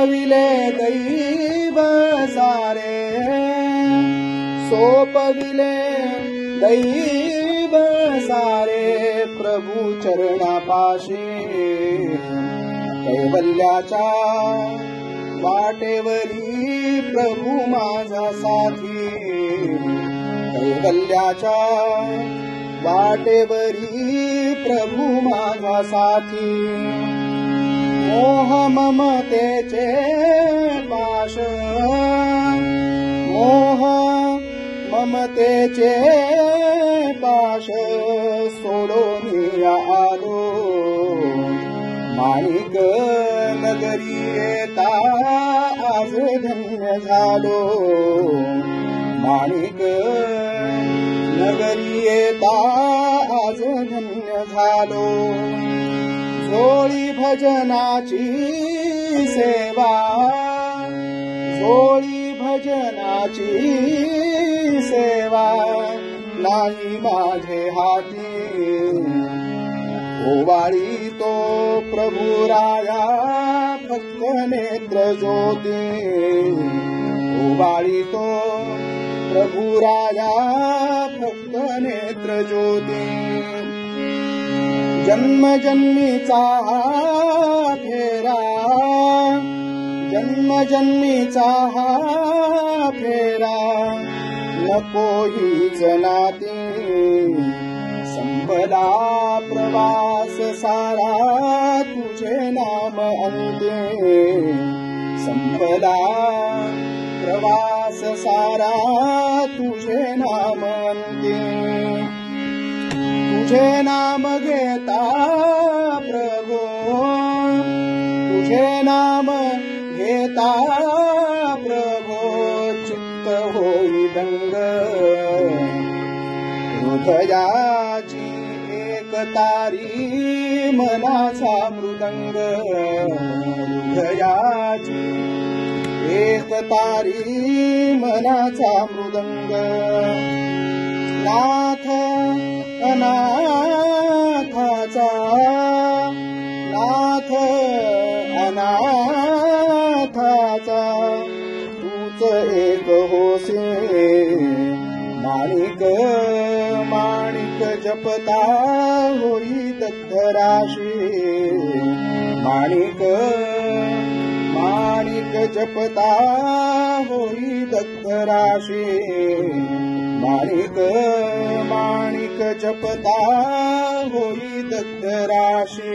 सोपविले दैव सारे, सोपविले दैव सारे, प्रभु चरणापाशी कैवल्याच्या वाटेवरी प्रभु माझा साथी, कैवल्याच्या वाटेवरी प्रभु माझा साथी. मोह ममतेचे पाश, मोह ममतेचे पाश सोडून आलो, माणिक नगरी येता आज धन्य झालो, माणिक नगरी येता आज धन्य झालो. झोळी भजनाची सेवा, झोळी भजनाची सेवा नाही माझे हाती, ओवाळी तो प्रभु राया फक्त नेत्र ज्योती, ओवाळी तो प्रभु राया फक्त नेत्र ज्योती. जन्मजन्मीचा हा फेरा, जन्मजन्मीचा हा फेरा नको हीच नाती. संपला प्रवास सारा तुझे नाम अंते, संपला प्रवास सारा तुझे नाम अंते. तुझे नाम घेता प्रभो, तुझे नाम घेता प्रभो, चित्त होई दंग. हृदयाची एक तारी मनाचा मृदंग, हृदयाची एक तारी मनाचा मृदंग. नाथ अनाथाचा, नाथ अनाथाचा तूच एक होसे. माणिक माणिक जपता होई दग्धराशी, माणिक माणिक जपता होई दग्धराशी, माणिक माणिक जपता होई दग्धराशी.